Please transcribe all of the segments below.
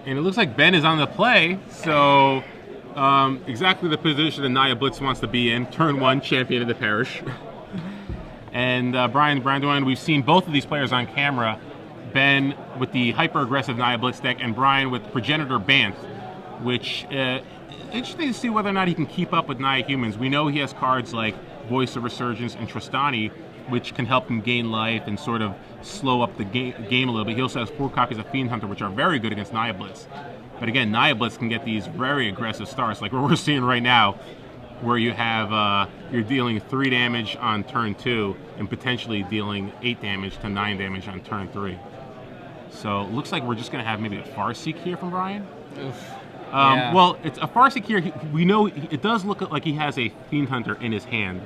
And it looks like Ben is on the play, so exactly the position that Nia Blitz wants to be in. Turn 1, champion of the parish. And Braun-Duin, we've seen both of these players on camera. Ben with the hyper-aggressive Nia Blitz deck, and Brian with Progenitor Banth, which interesting to see whether or not he can keep up with Nia Humans. We know he has cards like Voice of Resurgence and Tristani, which can help him gain life and sort of slow up the game a little bit. He also has 4 copies of Fiend Hunter, which are very good against Nia Blitz. But again, Nia Blitz can get these very aggressive starts, like what we're seeing right now, where you have you're dealing 3 damage on turn 2 and potentially dealing 8 damage to 9 damage on turn 3. So it looks like we're just going to have maybe a Farseek here from Brian. Oof. Well, it's a Farseek here. We know it does look like he has a Fiend Hunter in his hand.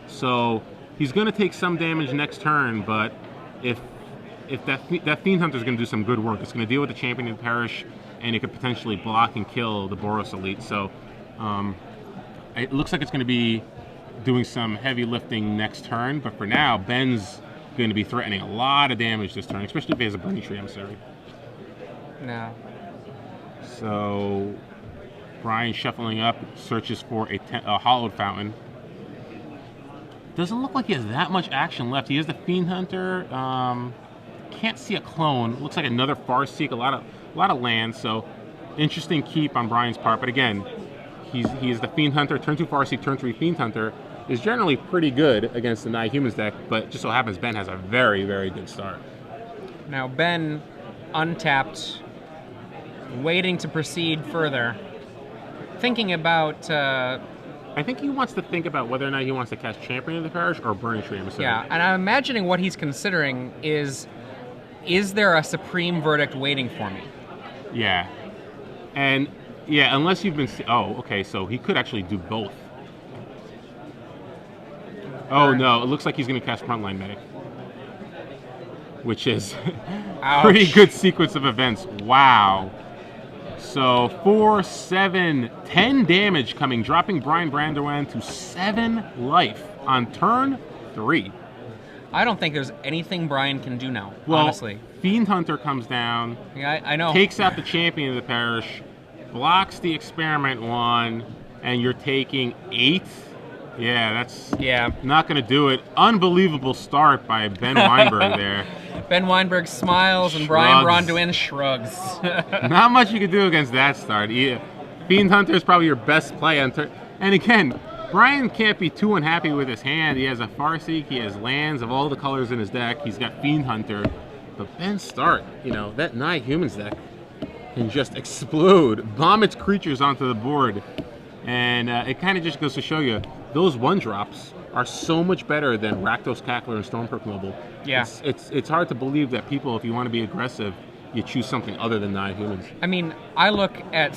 So he's going to take some damage next turn, but if that Fiend Hunter is going to do some good work, it's going to deal with the Champion of the Parish, and it could potentially block and kill the Boros Elite. So it looks like it's going to be doing some heavy lifting next turn, but for now, Ben's going to be threatening a lot of damage this turn, especially if he has a Burning Tree emissary. No. So Brian shuffling up, searches for a Hollowed Fountain. Doesn't look like he has that much action left. He has the Fiend Hunter. Can't see a clone. Looks like another Farseek. A lot of land. So interesting keep on Brian's part. But again, he is the Fiend Hunter. Turn 2 Farseek, turn 3 Fiend Hunter is generally pretty good against the Nia Humans deck. But just so happens Ben has a very, very good start. Now Ben, untapped, waiting to proceed further, thinking about. I think he wants to think about whether or not he wants to cast Champion of the Parish or Burning Tree emissary. Yeah, and I'm imagining what he's considering is there a Supreme Verdict waiting for me? Yeah. And, yeah, unless you've been... Oh, okay, so he could actually do both. Oh, no, it looks like he's going to cast Frontline Medic. Which is a pretty good sequence of events. Wow. So 4, 7, 10 damage coming, dropping Braun-Duin to 7 life on turn 3. I don't think there's anything Brian can do now, well, honestly. Fiend Hunter comes down. Yeah, I know. Takes out the Champion of the Parish, blocks the Experiment 1, and you're taking 8. Yeah, that's not going to do it. Unbelievable start by Ben Wienburg there. Ben Wienburg smiles and Braun-Duin shrugs. Not much you can do against that start. Fiend Hunter is probably your best play on turn. And again, Brian can't be too unhappy with his hand. He has a Farseek, he has lands of all the colors in his deck. He's got Fiend Hunter. But Ben's start, that Nia Humans deck can just explode, bomb its creatures onto the board. And it kind of just goes to show you, those 1-drops are so much better than Rakdos, Cackler, and Stormcroak Noble. Yeah. It's hard to believe that people, if you want to be aggressive, you choose something other than Nia Humans. I mean, I look at